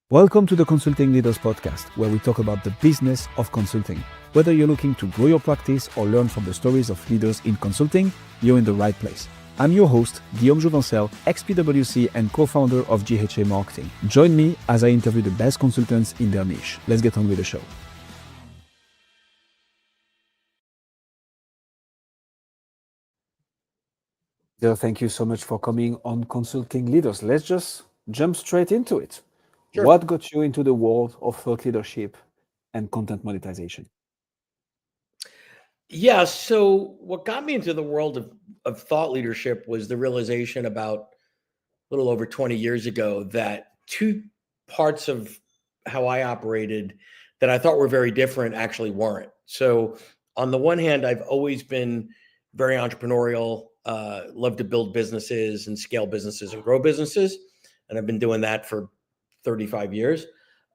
Welcome to the Consulting Leaders Podcast, where we talk about the business of consulting. Whether you're looking to grow your practice or learn from the stories of leaders in consulting, you're in the right place. I'm your host, Guillaume Jouvencel, ex-PwC and co-founder of GHA Marketing. Join me as I interview the best consultants in their niche. Let's get on with the show. Thank you so much for coming on Consulting Leaders. Let's just jump straight into it. Sure. What got you into the world of thought leadership and content monetization? Yeah. So what got me into the world of thought leadership was the realization about a little over 20 years ago that two parts of how I operated that I thought were very different actually weren't. So on the one hand, I've always been very entrepreneurial, love to build businesses and scale businesses and grow businesses. And I've been doing that for 35 years.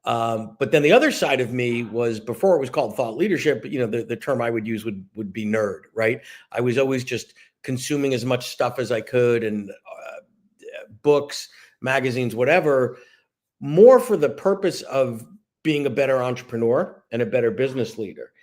But then the other side of me was, before it was called thought leadership, the term I would use would be nerd, right? I was always just consuming as much stuff as I could, and books, magazines, whatever, more for the purpose of being a better entrepreneur and a better business leader.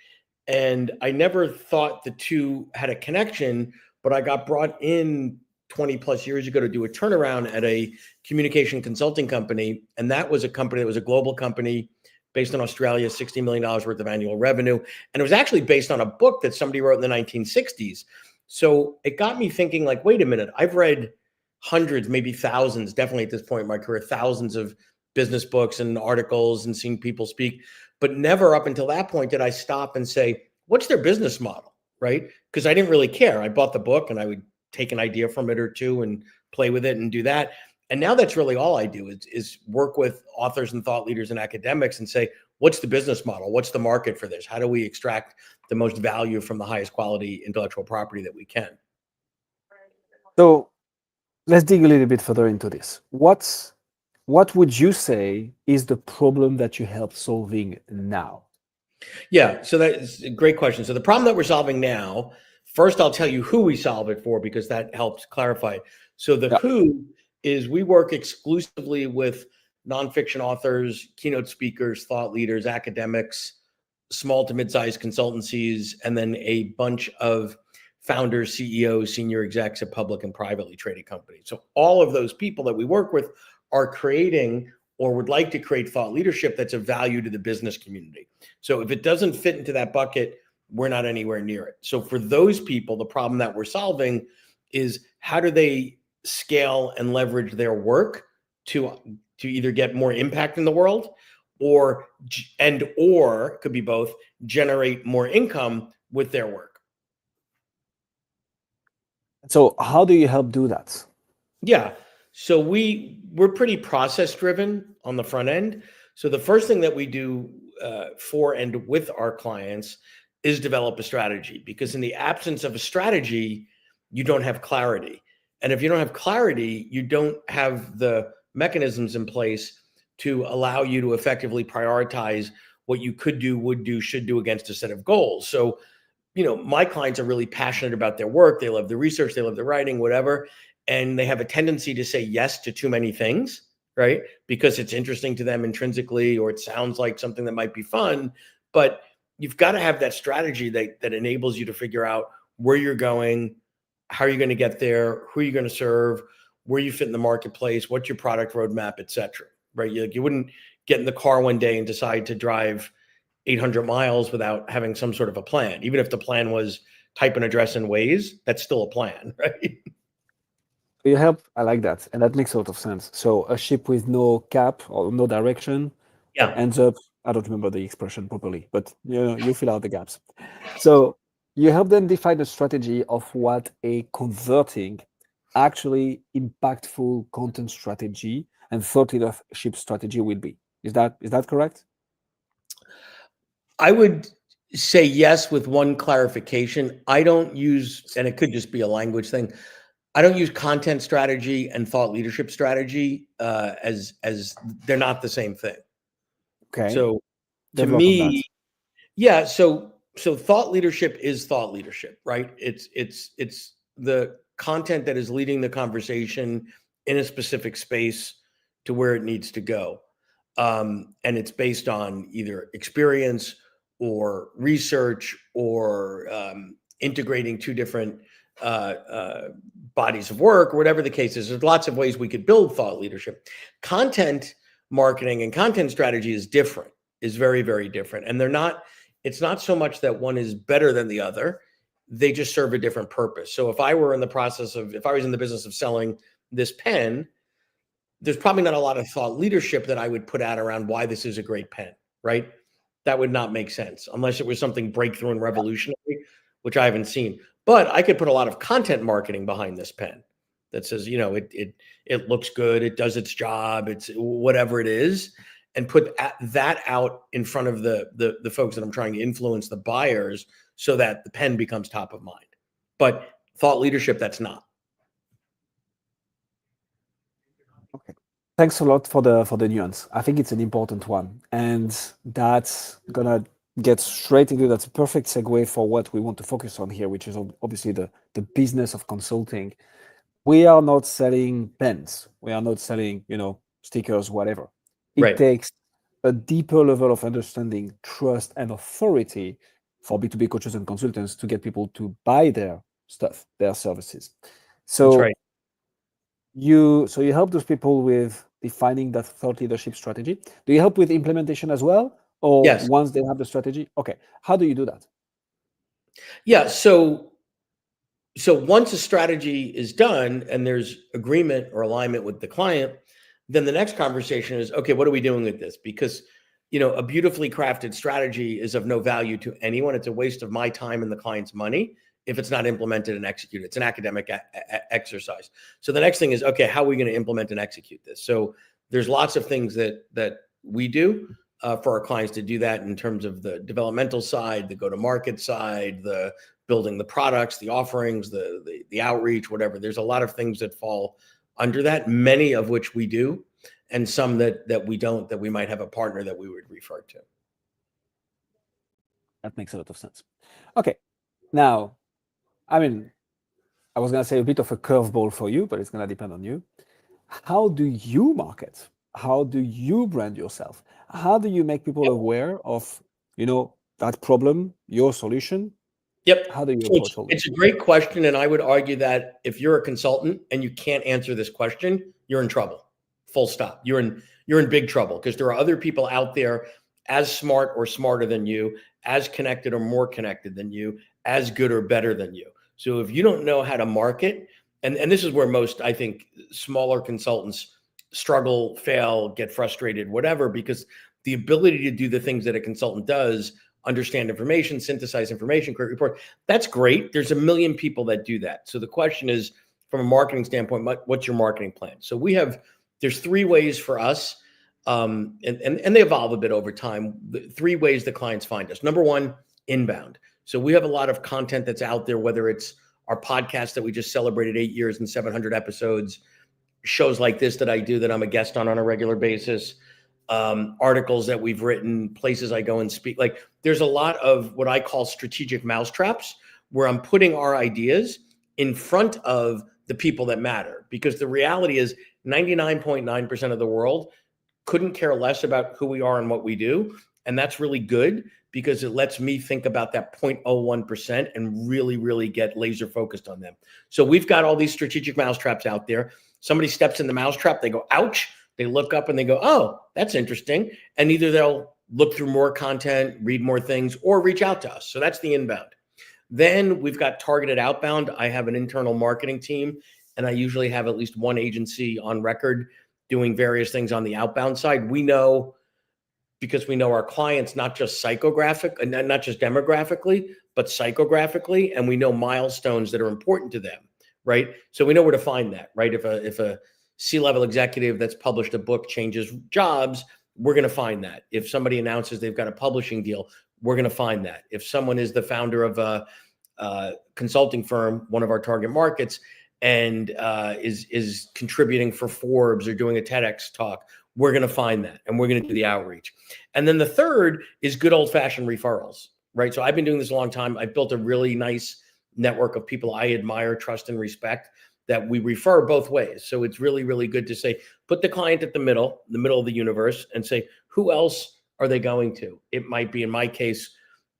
And I never thought the two had a connection, but I got brought in 20 plus years ago to do a turnaround at a communication consulting company. And that was a company that was a global company based in Australia, $60 million worth of annual revenue. And it was actually based on a book that somebody wrote in the 1960s. So it got me thinking, like, wait a minute, I've read hundreds, maybe thousands, definitely at this point in my career, thousands of business books and articles and seen people speak, but never up until that point did I stop and say, what's their business model, right? Because I didn't really care. I bought the book and I would take an idea from it or two and play with it and do that. And now that's really all I do is work with authors and thought leaders and academics and say, what's the business model? What's the market for this? How do we extract the most value from the highest quality intellectual property that we can? So let's dig a little bit further into this. What would you say is the problem that you help solving now? Yeah, so that's a great question. So the problem that we're solving now, first I'll tell you who we solve it for, because that helps clarify. So the Yeah. who is, we work exclusively with nonfiction authors, keynote speakers, thought leaders, academics, small to mid-sized consultancies, and then a bunch of founders, CEOs, senior execs at public and privately traded companies. So all of those people that we work with are creating or would like to create thought leadership that's of value to the business community. So if it doesn't fit into that bucket, we're not anywhere near it. So for those people, the problem that we're solving is, how do they scale and leverage their work to either get more impact in the world, or it could be both, generate more income with their work. So how do you help do that? Yeah. So we're pretty process driven on the front end. So the first thing that we do for and with our clients is develop a strategy, because in the absence of a strategy, you don't have clarity. And if you don't have clarity, you don't have the mechanisms in place to allow you to effectively prioritize what you could do, would do, should do against a set of goals. So, my clients are really passionate about their work. They love the research, they love the writing, whatever. And they have a tendency to say yes to too many things, right? Because it's interesting to them intrinsically, or it sounds like something that might be fun. But you've got to have that strategy that enables you to figure out where you're going, how are you going to get there, who are you going to serve, where you fit in the marketplace, what's your product roadmap, et cetera, right? You wouldn't get in the car one day and decide to drive 800 miles without having some sort of a plan. Even if the plan was type an address in Waze, that's still a plan, right? You help, I like that. And that makes a lot of sense. So a ship with no cap or no direction Yeah. ends up, I don't remember the expression properly, but you fill out the gaps. So you help them define a strategy of what a converting, actually impactful content strategy and thought leadership strategy will be. Is that correct? I would say yes, with one clarification. I don't use, and it could just be a language thing, I don't use content strategy and thought leadership strategy as they're not the same thing. Okay. So to Develop on that. me, yeah. So thought leadership is thought leadership, right? It's the content that is leading the conversation in a specific space to where it needs to go. And it's based on either experience or research or integrating two different bodies of work, or whatever the case is. There's lots of ways we could build thought leadership. Content marketing and content strategy is different, is very, very different. And it's not so much that one is better than the other. They just serve a different purpose. So if I was in the business of selling this pen, there's probably not a lot of thought leadership that I would put out around why this is a great pen, right? That would not make sense unless it was something breakthrough and revolutionary, which I haven't seen. But I could put a lot of content marketing behind this pen that says, it looks good, it does its job, it's whatever it is, and put that out in front of the folks that I'm trying to influence, the buyers, so that the pen becomes top of mind. But thought leadership, that's not. Okay. Thanks a lot for the nuance. I think it's an important one, and that's gonna get straight into that's a perfect segue for what we want to focus on here, which is obviously the business of consulting. We are not selling pens. We are not selling, stickers, whatever. It takes a deeper level of understanding, trust, and authority for B2B coaches and consultants to get people to buy their stuff, their services. So that's right. You help those people with defining that thought leadership strategy. Do you help with implementation as well? Or yes. Once they have the strategy? Okay. How do you do that? Yeah. So once a strategy is done and there's agreement or alignment with the client, then the next conversation is, okay, what are we doing with this? Because, a beautifully crafted strategy is of no value to anyone. It's a waste of my time and the client's money if it's not implemented and executed. It's an academic exercise. So the next thing is, okay, how are we going to implement and execute this? So there's lots of things that we do for our clients to do that in terms of the developmental side, the go-to-market side, the building the products, the offerings, the outreach, whatever. There's a lot of things that fall under that, many of which we do, and some that we don't, that we might have a partner that we would refer to. That makes a lot of sense. Okay. Now, I was going to say a bit of a curveball for you, but it's going to depend on you. How do you market? How do you brand yourself? How do you make people aware of, that problem, your solution? Yep. How do you approach all this? It's a great question. And I would argue that if you're a consultant and you can't answer this question, you're in trouble. Full stop. You're in big trouble, because there are other people out there as smart or smarter than you, as connected or more connected than you, as good or better than you. So if you don't know how to market, and this is where most, I think, smaller consultants struggle, fail, get frustrated, whatever, because the ability to do the things that a consultant does, understand information, synthesize information, create report, that's great. There's a million people that do that. So the question is, from a marketing standpoint, what's your marketing plan? So there's three ways for us, and they evolve a bit over time. The three ways the clients find us. Number one, inbound. So we have a lot of content that's out there, whether it's our podcast that we just celebrated 8 years and 700 episodes, shows like this that I do that I'm a guest on a regular basis, articles that we've written, places I go and speak. Like, there's a lot of what I call strategic mousetraps, where I'm putting our ideas in front of the people that matter. Because the reality is 99.9% of the world couldn't care less about who we are and what we do. And that's really good, because it lets me think about that 0.01% and really, really get laser focused on them. So we've got all these strategic mousetraps out there. Somebody steps in the mousetrap, they go, ouch. They look up and they go, oh, that's interesting. And either they'll look through more content, read more things, or reach out to us. So that's the inbound. Then we've got targeted outbound. I have an internal marketing team, and I usually have at least one agency on record doing various things on the outbound side. We know, because we know our clients, not just not just demographically, but psychographically, and we know milestones that are important to them, right? So we know where to find that, right? If a C-level executive that's published a book changes jobs, we're going to find that. If somebody announces they've got a publishing deal, we're going to find that. If someone is the founder of a consulting firm, one of our target markets, and is contributing for Forbes or doing a TEDx talk, we're going to find that, and we're going to do the outreach. And then the third is good old-fashioned referrals, right? So I've been doing this a long time. I've built a really nice network of people I admire, trust, and respect that we refer both ways. So it's really, really good to say, put the client at the middle of the universe, and say, who else are they going to? It might be, in my case,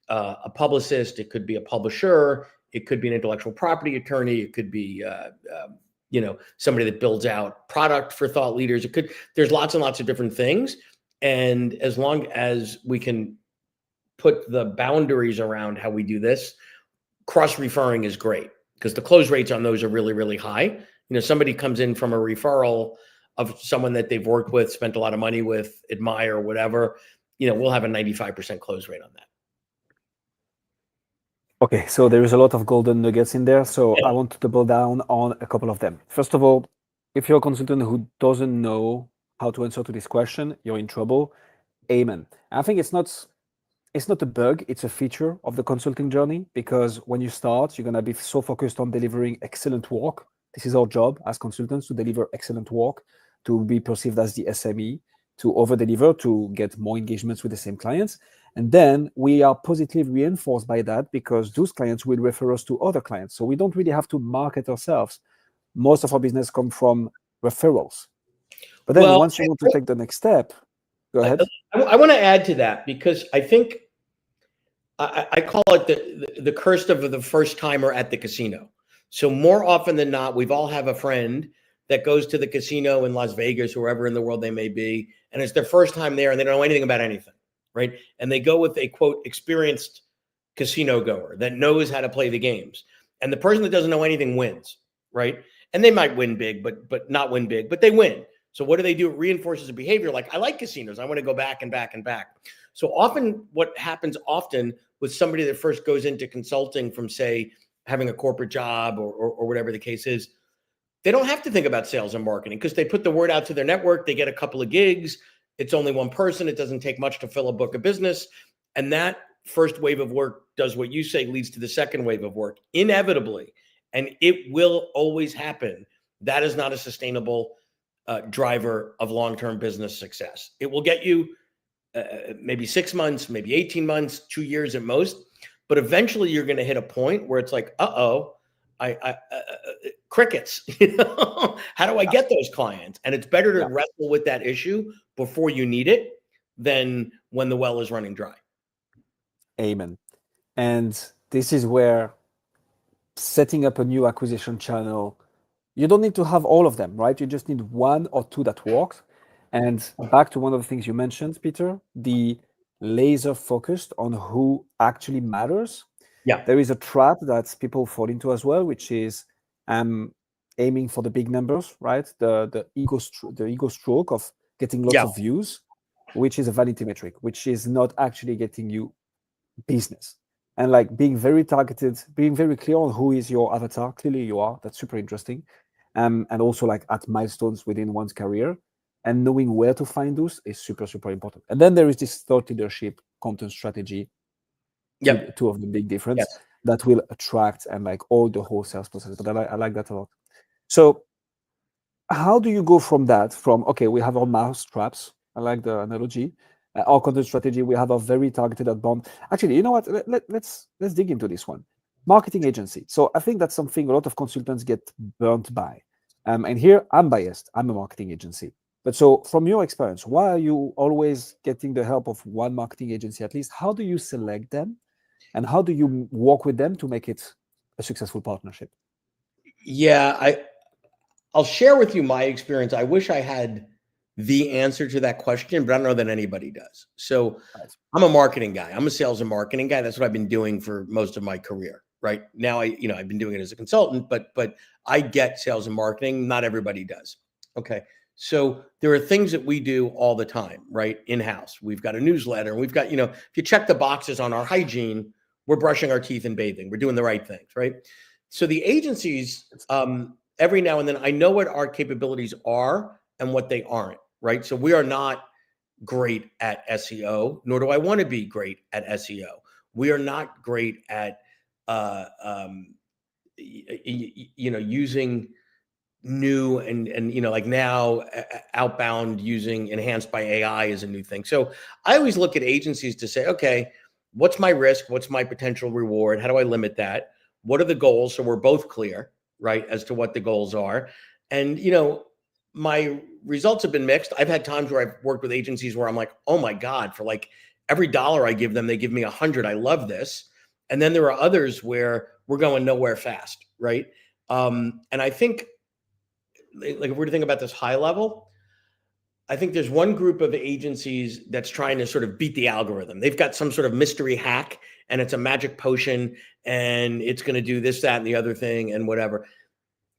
a publicist. It could be a publisher. It could be an intellectual property attorney. It could be, somebody that builds out product for thought leaders. There's lots and lots of different things. And as long as we can put the boundaries around how we do this, cross-referring is great, because the close rates on those are really, really high. Somebody comes in from a referral of someone that they've worked with, spent a lot of money with, admire, whatever, we'll have a 95% close rate on that. Okay, so there is a lot of golden nuggets in there. So I want to double down on a couple of them. First of all, if you're a consultant who doesn't know how to answer to this question, you're in trouble. Amen. I think it's not a bug, it's a feature of the consulting journey, because when you start, you're going to be so focused on delivering excellent work. This is our job as consultants, to deliver excellent work, to be perceived as the SME, to over-deliver, to get more engagements with the same clients. And then we are positively reinforced by that, because those clients will refer us to other clients. So we don't really have to market ourselves. Most of our business comes from referrals. But then once you want to take the next step, go ahead. I want to add to that, because I think I call it the curse of the first timer at the casino. So more often than not, we've all have a friend that goes to the casino in Las Vegas, or wherever in the world they may be, and it's their first time there, and they don't know anything about anything, right? And they go with a, quote, experienced casino goer that knows how to play the games. And the person that doesn't know anything wins, right? And they might win big, but not win big, but they win. So what do? It reinforces a behavior like, I like casinos. I want to go back and back and back. So often what happens with somebody that first goes into consulting from, say, having a corporate job or whatever the case is, they don't have to think about sales and marketing, because they put the word out to their network. They get a couple of gigs. It's only one person. It doesn't take much to fill a book of business. And that first wave of work does what you say, leads to the second wave of work, inevitably. And it will always happen. That is not a sustainable driver of long-term business success. It will get you maybe 6 months, maybe 18 months, 2 years at most. But eventually you're going to hit a point where it's like, crickets. How do I get those clients? And it's better to wrestle with that issue before you need it than when the well is running dry. Amen. And this is where setting up a new acquisition channel, you don't need to have all of them, right? You just need one or two that works. And back to one of the things you mentioned, Peter, the laser focused on who actually matters. Yeah. There is a trap that people fall into as well, which is aiming for the big numbers, right? The ego stroke of getting lots of views, which is a vanity metric, which is not actually getting you business. And like being very targeted, being very clear on who is your avatar. Clearly you are. That's super interesting. And also like at milestones within one's career, and knowing where to find those is super, super important. And then there is this thought leadership, content strategy. Two of the big difference that will attract and like all the whole sales process. But I like that a lot. So how do you go from that? Okay, we have our mouse traps. I like the analogy. Our content strategy, we have a very targeted outbound. Actually, you know what? Let's dig into this one. Marketing agency. So I think that's something a lot of consultants get burnt by. And here I'm biased. I'm a marketing agency. But so from your experience, why are you always getting the help of one marketing agency at least? How do you select them? And how do you work with them to make it a successful partnership? Yeah, I'll share with you my experience. I wish I had the answer to that question, but I don't know that anybody does. So I'm a marketing guy. I'm a sales and marketing guy. That's what I've been doing for most of my career. Right now, I've been doing it as a consultant, but I get sales and marketing. Not everybody does. Okay. So there are things that we do all the time, right? In-house. We've got a newsletter, and we've got, if you check the boxes on our hygiene, we're brushing our teeth and bathing. We're doing the right things, right? So the agencies, every now and then, I know what our capabilities are and what they aren't, right? So we are not great at SEO, nor do I want to be great at SEO. We are not great at, using new and like now outbound using enhanced by AI is a new thing. So I always look at agencies to say, okay, what's my risk? What's my potential reward? How do I limit that? What are the goals? So we're both clear. right, as to what the goals are. And, my results have been mixed. I've had times where I've worked with agencies where I'm like, oh my God, for like every dollar I give them, they give me 100. I love this. And then there are others where we're going nowhere fast, right? And I think, like, if we're to think about this high level, I think there's one group of agencies that's trying to sort of beat the algorithm. They've got some sort of mystery hack and it's a magic potion and it's going to do this, that, and the other thing and whatever.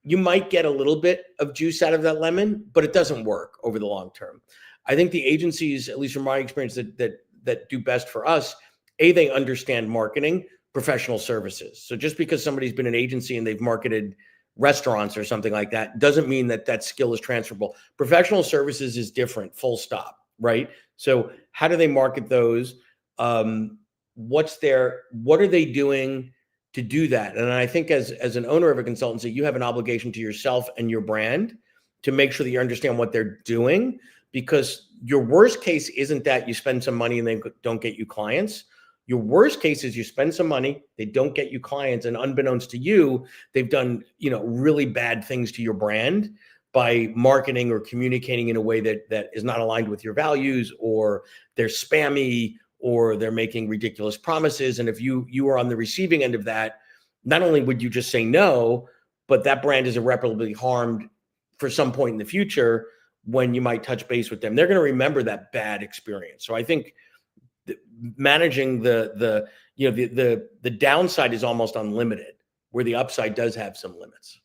You might get a little bit of juice out of that lemon, but it doesn't work over the long term. I think the agencies, at least from my experience, that do best for us, they understand marketing, professional services. So just because somebody's been an agency and they've marketed restaurants or something like that doesn't mean that skill is transferable. Professional services is different, full stop, right? So how do they market those? What are they doing to do that? And I think as an owner of a consultancy, you have an obligation to yourself and your brand to make sure that you understand what they're doing, because your worst case isn't that you spend some money and they don't get you clients. Your worst case is you spend some money, they don't get you clients, and unbeknownst to you, they've done, really bad things to your brand by marketing or communicating in a way that is not aligned with your values, or they're spammy, or they're making ridiculous promises. And if you are on the receiving end of that, not only would you just say no, but that brand is irreparably harmed for some point in the future when you might touch base with them. They're going to remember that bad experience. So I think managing the downside is almost unlimited, where the upside does have some limits.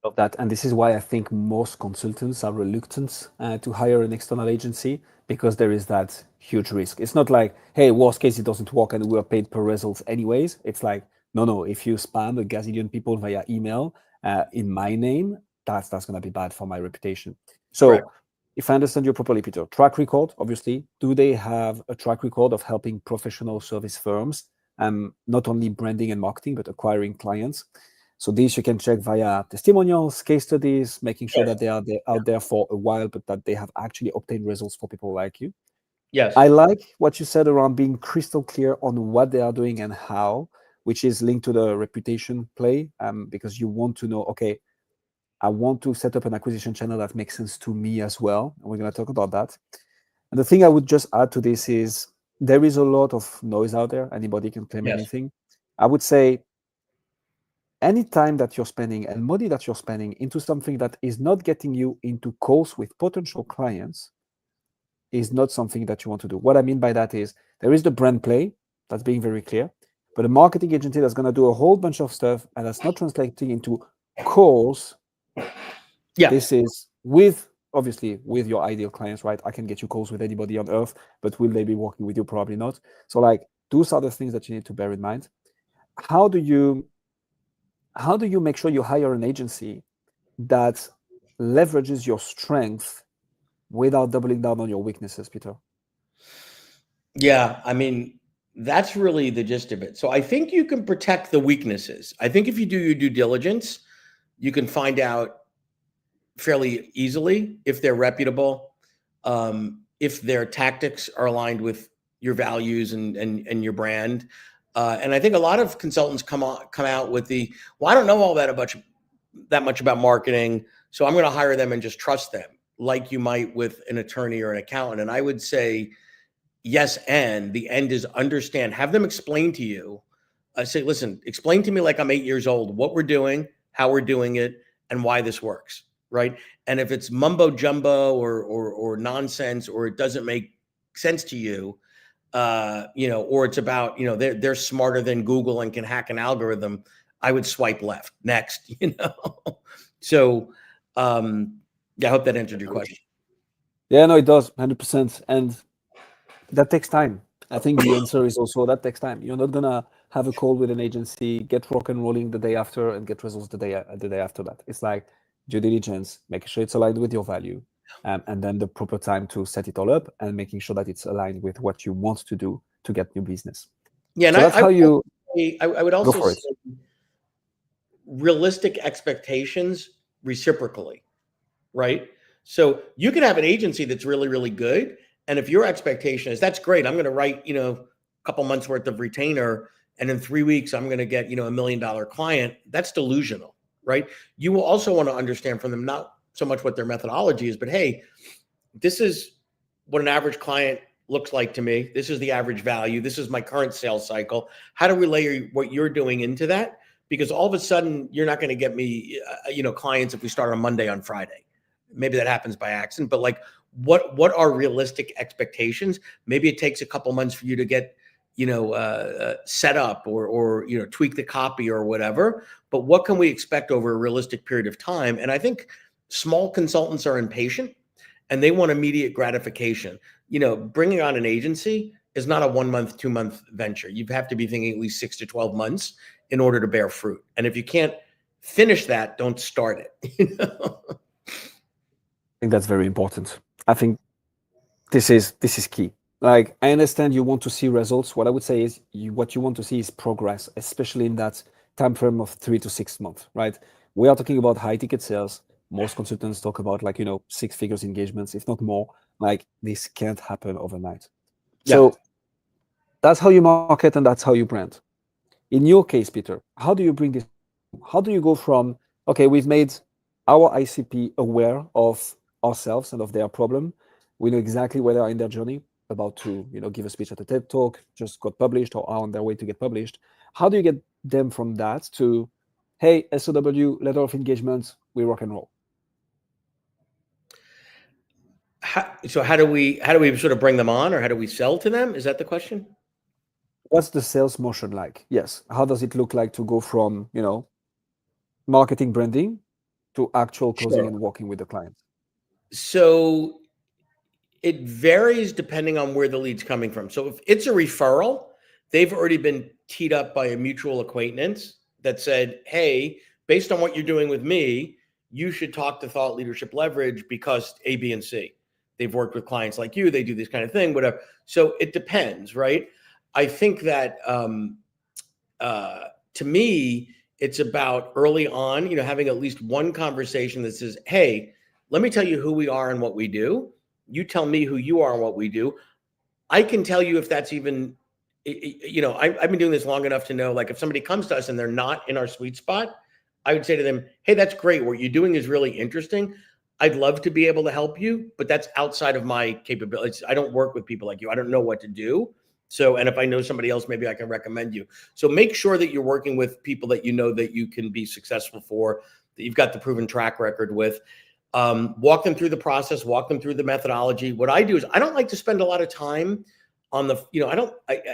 Of that, and this is why I think most consultants are reluctant to hire an external agency, because there is that huge risk. It's not like, hey, worst case it doesn't work and we are paid per results anyways. It's like, no, if you spam a gazillion people via email in my name, that's going to be bad for my reputation. So right. If I understand you properly, Peter, track record, obviously, do they have a track record of helping professional service firms, not only branding and marketing, but acquiring clients? So these you can check via testimonials, case studies, making sure that they are out there for a while, but that they have actually obtained results for people like you. Yes. I like what you said around being crystal clear on what they are doing and how, which is linked to the reputation play, because you want to know, okay, I want to set up an acquisition channel that makes sense to me as well. And we're going to talk about that. And the thing I would just add to this is there is a lot of noise out there. Anybody can claim anything. I would say any time that you're spending and money that you're spending into something that is not getting you into calls with potential clients is not something that you want to do. What I mean by that is there is the brand play, that's being very clear, but a marketing agency that's going to do a whole bunch of stuff and that's not translating into calls. Yeah. This is obviously with your ideal clients, right? I can get you calls with anybody on earth, but will they be working with you? Probably not. So like those are the things that you need to bear in mind. How do you make sure you hire an agency that leverages your strength without doubling down on your weaknesses, Peter? Yeah, I mean, that's really the gist of it. So I think you can protect the weaknesses. I think if you do your due diligence, you can find out fairly easily if they're reputable, if their tactics are aligned with your values and your brand. And I think a lot of consultants come out with I don't know all that much about marketing, so I'm going to hire them and just trust them, like you might with an attorney or an accountant. And I would say, yes, and the end is understand. Have them explain to you. Say, listen, explain to me like I'm 8 years old what we're doing, how we're doing it, and why this works, right? And if it's mumbo jumbo or nonsense, or it doesn't make sense to you, or it's about, they're smarter than Google and can hack an algorithm, I would swipe left next, So, I hope that answered your question. Yeah, no, it does 100%. And that takes time. I think the answer is also that takes time. You're not going to have a call with an agency, get rock and rolling the day after and get results the day after that. It's like due diligence, making sure it's aligned with your value, and then the proper time to set it all up and making sure that it's aligned with what you want to do to get new business. Yeah, and so that's I would also say realistic expectations reciprocally, right? So you could have an agency that's really, really good. And if your expectation is, that's great, I'm going to write, a couple months worth of retainer and in 3 weeks I'm going to get, $1 million client, that's delusional, right? You will also want to understand from them not so much what their methodology is, but hey, this is what an average client looks like to me. This is the average value. This is my current sales cycle. How do we layer what you're doing into that? Because all of a sudden you're not going to get me, clients if we start on Monday on Friday. Maybe that happens by accident, but like what are realistic expectations? Maybe it takes a couple months for you to get, set up or tweak the copy or whatever. But what can we expect over a realistic period of time? And I think small consultants are impatient and they want immediate gratification. Bringing on an agency is not a 1 month, 2 month venture. You have to be thinking at least 6 to 12 months in order to bear fruit. And if you can't finish that, don't start it. I think that's very important. I think this is key. Like, I understand you want to see results. What I would say is what you want to see is progress, especially in that time frame of 3 to 6 months, right? We are talking about high ticket sales. Most consultants talk about 6 figures engagements, if not more. Like, this can't happen overnight. Yeah. So that's how you market and that's how you brand. In your case, Peter, how do you bring this? How do you go from, okay, we've made our ICP aware of ourselves and of their problem. We know exactly where they are in their journey, about to give a speech at a TED Talk, just got published or are on their way to get published. How do you get them from that to, hey, SOW, letter of engagement, we rock and roll? So how do we sort of bring them on, or how do we sell to them? Is that the question? What's the sales motion like? Yes. How does it look like to go from, marketing branding to actual closing and working with the client? So it varies depending on where the lead's coming from. So if it's a referral, they've already been teed up by a mutual acquaintance that said, hey, based on what you're doing with me, you should talk to Thought Leadership Leverage because A, B, and C. They've worked with clients like you. They do this kind of thing, whatever. So it depends, right? I think that to me, it's about early on, having at least one conversation that says, hey, let me tell you who we are and what we do. You tell me who you are and what we do. I can tell you if that's even, I've been doing this long enough to know, like, if somebody comes to us and they're not in our sweet spot, I would say to them, hey, that's great. What you're doing is really interesting. I'd love to be able to help you, but that's outside of my capabilities. I don't work with people like you. I don't know what to do. So, and if I know somebody else, maybe I can recommend you. So make sure that you're working with people that you know that you can be successful for, that you've got the proven track record with. Walk them through the process, walk them through the methodology. What I do is I don't like to spend a lot of time on the,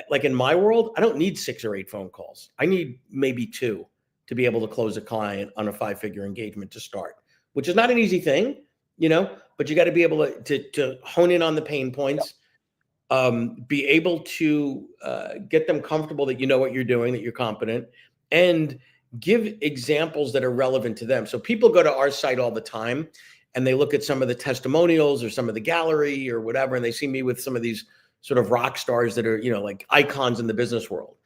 like in my world, I don't need 6 or 8 phone calls. I need maybe 2 to be able to close a client on a 5-figure engagement to start, which is not an easy thing, but you got to be able to hone in on the pain points, be able to get them comfortable that you know what you're doing, that you're competent, and give examples that are relevant to them. So people go to our site all the time and they look at some of the testimonials or some of the gallery or whatever, and they see me with some of these sort of rock stars that are, like icons in the business world.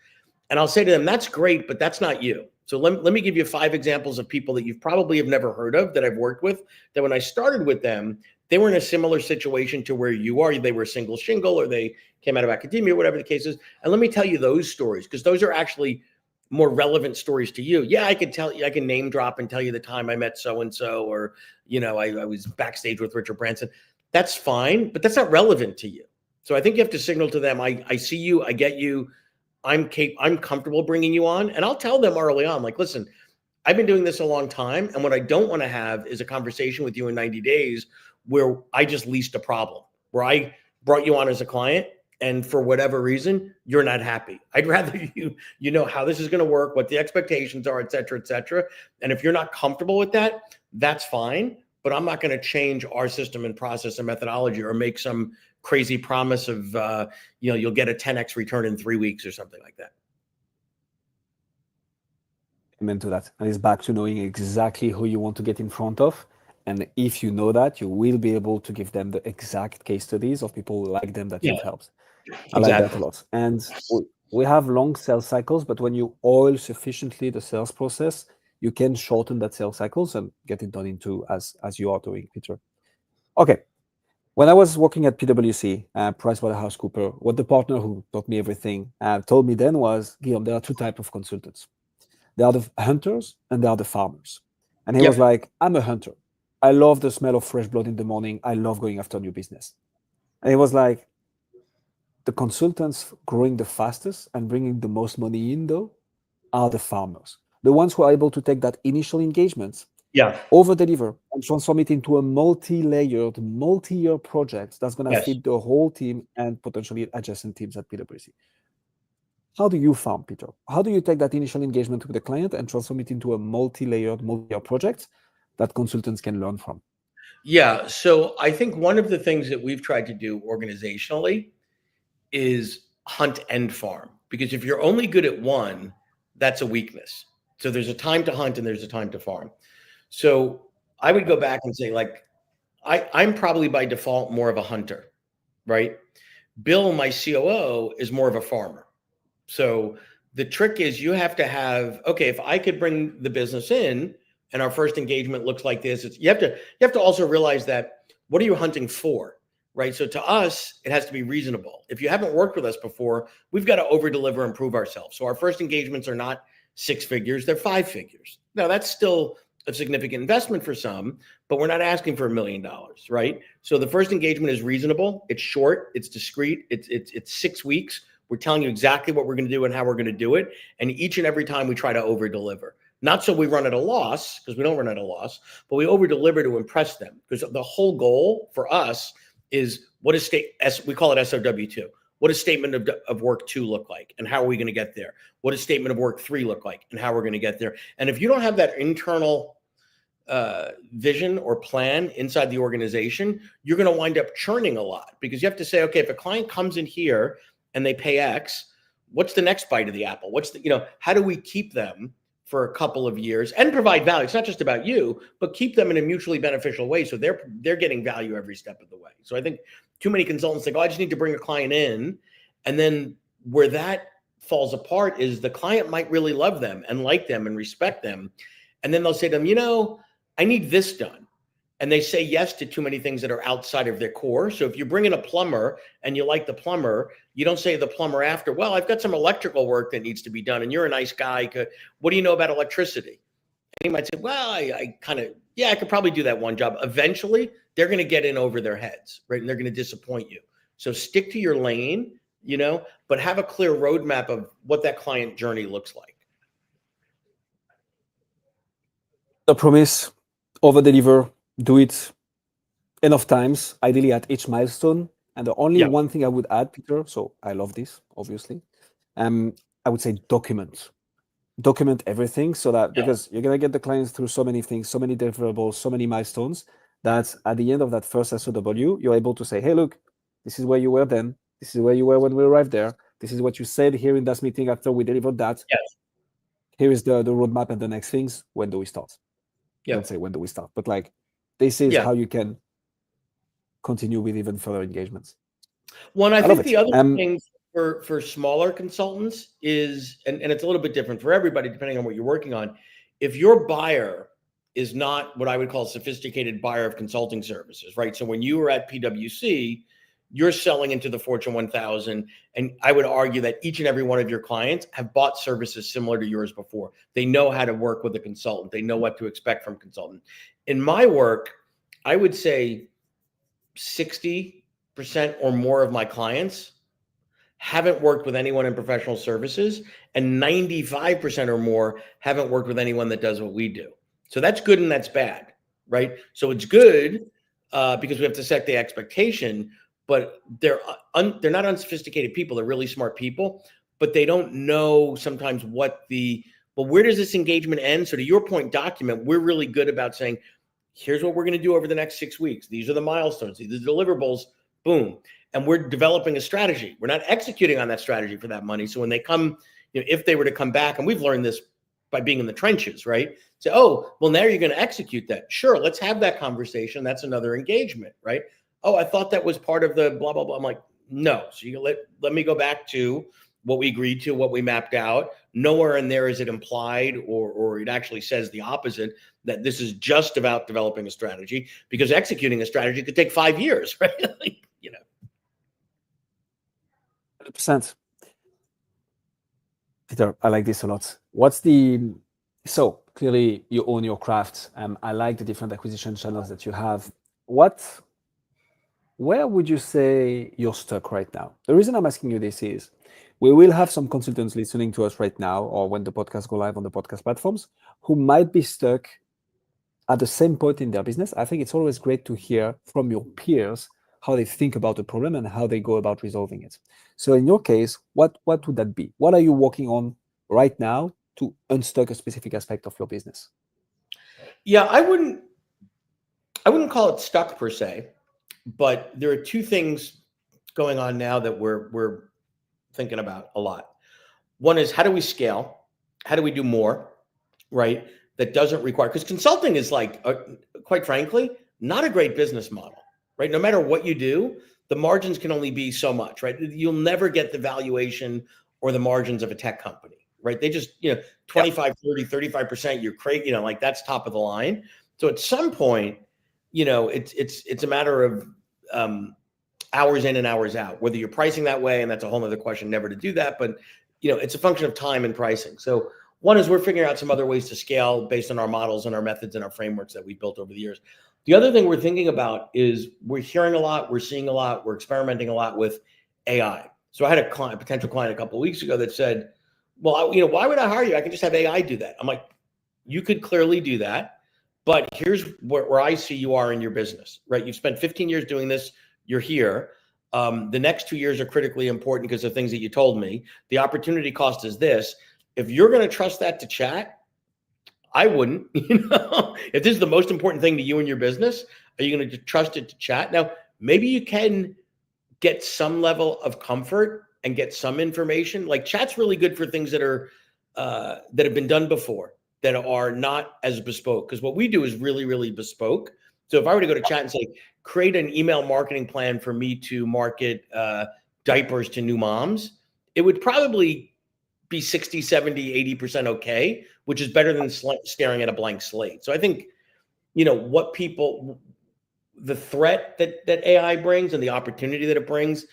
And I'll say to them, that's great, but that's not you. So let me give you 5 examples of people that you've probably have never heard of that I've worked with, that when I started with them, they were in a similar situation to where you are. They were single shingle or they came out of academia, whatever the case is. And let me tell you those stories, because those are actually more relevant stories to you. Yeah, I can tell you, I can name drop and tell you the time I met so-and-so, or, I was backstage with Richard Branson. That's fine, but that's not relevant to you. So I think you have to signal to them, I see you, I get you, I'm comfortable bringing you on. And I'll tell them early on, like, listen, I've been doing this a long time. And what I don't want to have is a conversation with you in 90 days where I just leased a problem, where I brought you on as a client and for whatever reason, you're not happy. I'd rather you know how this is going to work, what the expectations are, et cetera, et cetera. And if you're not comfortable with that, that's fine. But I'm not going to change our system and process and methodology or make some crazy promise of, you'll get a 10x return in 3 weeks or something like that. Amen to that. And it's back to knowing exactly who you want to get in front of. And if you know that, you will be able to give them the exact case studies of people like them that you've helped. I like that a lot. And we have long sales cycles, but when you oil sufficiently the sales process, you can shorten that sales cycles and get it done into as you are doing, Peter. Okay. When I was working at PwC, PricewaterhouseCoopers, what the partner who taught me everything told me then was, Guillaume, there are two types of consultants. There are the hunters and there are the farmers. And he was like, I'm a hunter. I love the smell of fresh blood in the morning. I love going after new business. And he was like, the consultants growing the fastest and bringing the most money in, though, are the farmers. The ones who are able to take that initial engagement, over-deliver, and transform it into a multi-layered, multi-year project that's going to feed the whole team and potentially adjacent teams at PwC. How do you farm, Peter? How do you take that initial engagement with the client and transform it into a multi-layered, multi-year project that consultants can learn from? Yeah. So I think one of the things that we've tried to do organizationally is hunt and farm, because if you're only good at one, that's a weakness. So there's a time to hunt and there's a time to farm. So I would go back and say, like, I'm probably by default more of a hunter, right? Bill, my COO, is more of a farmer. So the trick is you have to have, okay, if I could bring the business in and our first engagement looks like this, you have to also realize that, what are you hunting for, right? So to us, it has to be reasonable. If you haven't worked with us before, we've got to over deliver and prove ourselves. So our first engagements are not 6 figures, they're 5 figures. Now that's still a significant investment for some, but we're not asking for $1 million, right? So the first engagement is reasonable. It's short, it's discreet, it's 6 weeks. We're telling you exactly what we're going to do and how we're going to do it. And each and every time we try to over deliver. Not so we run at a loss, because we don't run at a loss, but we over deliver to impress them. Because the whole goal for us is, we call it SOW2. What does statement of work 2 look like? And how are we going to get there? What does statement of work 3 look like? And how we're going to get there? And if you don't have that internal vision or plan inside the organization, you're going to wind up churning a lot, because you have to say, okay, if a client comes in here and they pay X, what's the next bite of the apple? How do we keep them for a couple of years and provide value? It's not just about you, but keep them in a mutually beneficial way, so they're getting value every step of the way. So I think too many consultants think, oh, I just need to bring a client in, and then where that falls apart is the client might really love them and like them and respect them, and then they'll say to them, I need this done. And they say yes to too many things that are outside of their core. So if you bring in a plumber and you like the plumber, you don't say to the plumber after, well, I've got some electrical work that needs to be done, and you're a nice guy. What do you know about electricity? And he might say, well, I could probably do that one job. Eventually, they're going to get in over their heads, right? And they're going to disappoint you. So stick to your lane, but have a clear roadmap of what that client journey looks like. The promise, over-deliver, do it enough times, ideally at each milestone. And the only one thing I would add, Peter, so I love this, obviously, I would say document everything, so that, because you're going to get the clients through so many things, so many deliverables, so many milestones, that at the end of that first SOW, you're able to say, hey, look, this is where you were then. This is where you were when we arrived there. This is what you said here in that meeting after we delivered that. Yes. Here is the roadmap and the next things. When do we start? Don't say when do we start, but like, this is how you can continue with even further engagements. Well, and I think the other thing for smaller consultants is, and it's a little bit different for everybody depending on what you're working on. If your buyer is not what I would call a sophisticated buyer of consulting services, right? So when you were at PwC, you're selling into the Fortune 1000, and I would argue that each and every one of your clients have bought services similar to yours before. They know how to work with a consultant. They know what to expect from a consultant. In my work, I would say 60% or more of my clients haven't worked with anyone in professional services, and 95% or more haven't worked with anyone that does what we do. So that's good and that's bad, right? So it's good because we have to set the expectation, but they're not unsophisticated people. They're really smart people, but they don't know sometimes where does this engagement end? So to your point, document, we're really good about saying, here's what we're going to do over the next 6 weeks. These are the milestones, these are the deliverables, boom. And we're developing a strategy. We're not executing on that strategy for that money. So when they come, if they were to come back, and we've learned this by being in the trenches, right? Say, oh, well, now you're going to execute that. Sure, let's have that conversation. That's another engagement, right? Oh, I thought that was part of the blah, blah, blah. I'm like, no. So you let me go back to what we agreed to, what we mapped out. nowhere in there is it implied or it actually says the opposite, that this is just about developing a strategy, because executing a strategy could take 5 years, right? 100%. Peter, I like this a lot. So clearly you own your craft. I like the different acquisition channels that you have. Where would you say you're stuck right now? The reason I'm asking you this is we will have some consultants listening to us right now, or when the podcast go live on the podcast platforms, who might be stuck at the same point in their business. I think it's always great to hear from your peers how they think about the problem and how they go about resolving it. So in your case, what would that be? What are you working on right now to unstuck a specific aspect of your business? Yeah, I wouldn't call it stuck per se, but there are two things going on now that we're thinking about a lot. One is, how do we scale? How do we do more, right? That doesn't require, because consulting is like, quite frankly, not a great business model, right? No matter what you do, the margins can only be so much, right? You'll never get the valuation or the margins of a tech company, right? They just, 25, 30, 35%, you're crazy, like that's top of the line. So at some point, it's a matter of hours in and hours out, whether you're pricing that way. And that's a whole nother question, never to do that. But, it's a function of time and pricing. So one is we're figuring out some other ways to scale based on our models and our methods and our frameworks that we've built over the years. The other thing we're thinking about is we're hearing a lot, we're seeing a lot, we're experimenting a lot with AI. So I had a potential client a couple of weeks ago that said, well, why would I hire you? I can just have AI do that. I'm like, you could clearly do that, but here's where I see you are in your business, right? You've spent 15 years doing this. You're here. The next 2 years are critically important because of things that you told me. The opportunity cost is this. If you're going to trust that to chat, I wouldn't. If this is the most important thing to you in your business, are you going to trust it to chat? Now, maybe you can get some level of comfort and get some information. Like chat's really good for things that are that have been done before, that are not as bespoke. Because what we do is really, really bespoke. So if I were to go to chat and say, create an email marketing plan for me to market diapers to new moms, it would probably be 60, 70, 80% okay, which is better than staring at a blank slate. So I think, the threat that AI brings and the opportunity that it brings,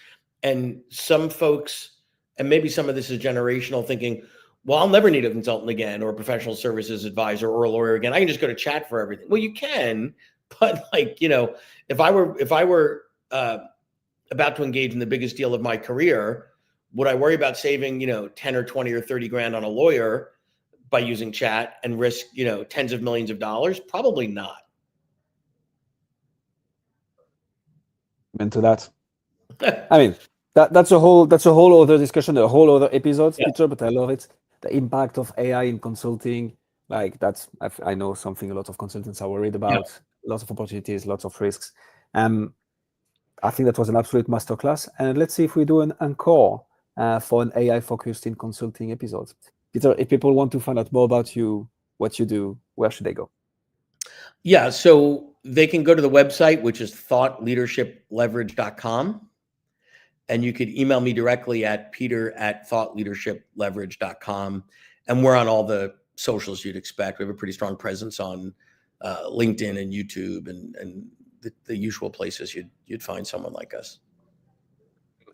and some folks, and maybe some of this is generational thinking, well, I'll never need a consultant again or a professional services advisor or a lawyer again. I can just go to chat for everything. Well, you can, but if I were about to engage in the biggest deal of my career, would I worry about saving, 10 or 20 or 30 grand on a lawyer by using chat and risk, tens of millions of dollars? Probably not. Into that. I mean, that's a whole other discussion, a whole other episode, Peter, but I love it. The impact of AI in consulting, I know something a lot of consultants are worried about, lots of opportunities, lots of risks. I think that was an absolute masterclass. And let's see if we do an encore for an AI focused in consulting episode. Peter, if people want to find out more about you, what you do, where should they go? Yeah, so they can go to the website, which is thoughtleadershipleverage.com. And you could email me directly at peter@thoughtleadershipleverage.com. And we're on all the socials you'd expect. We have a pretty strong presence on LinkedIn and YouTube and the usual places you'd find someone like us.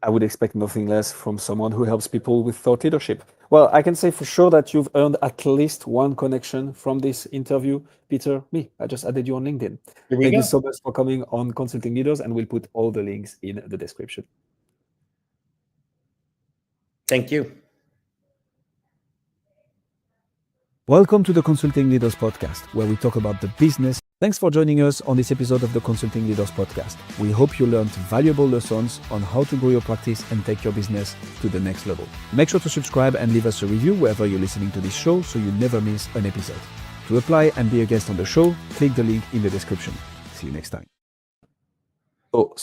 I would expect nothing less from someone who helps people with thought leadership. Well, I can say for sure that you've earned at least one connection from this interview. Peter, I just added you on LinkedIn. Thank you so much for coming on Consulting Leaders, and we'll put all the links in the description. Thank you. Welcome to the Consulting Leaders Podcast, where we talk about the business. Thanks for joining us on this episode of the Consulting Leaders Podcast. We hope you learned valuable lessons on how to grow your practice and take your business to the next level. Make sure to subscribe and leave us a review wherever you're listening to this show so you never miss an episode. To apply and be a guest on the show, click the link in the description. See you next time. So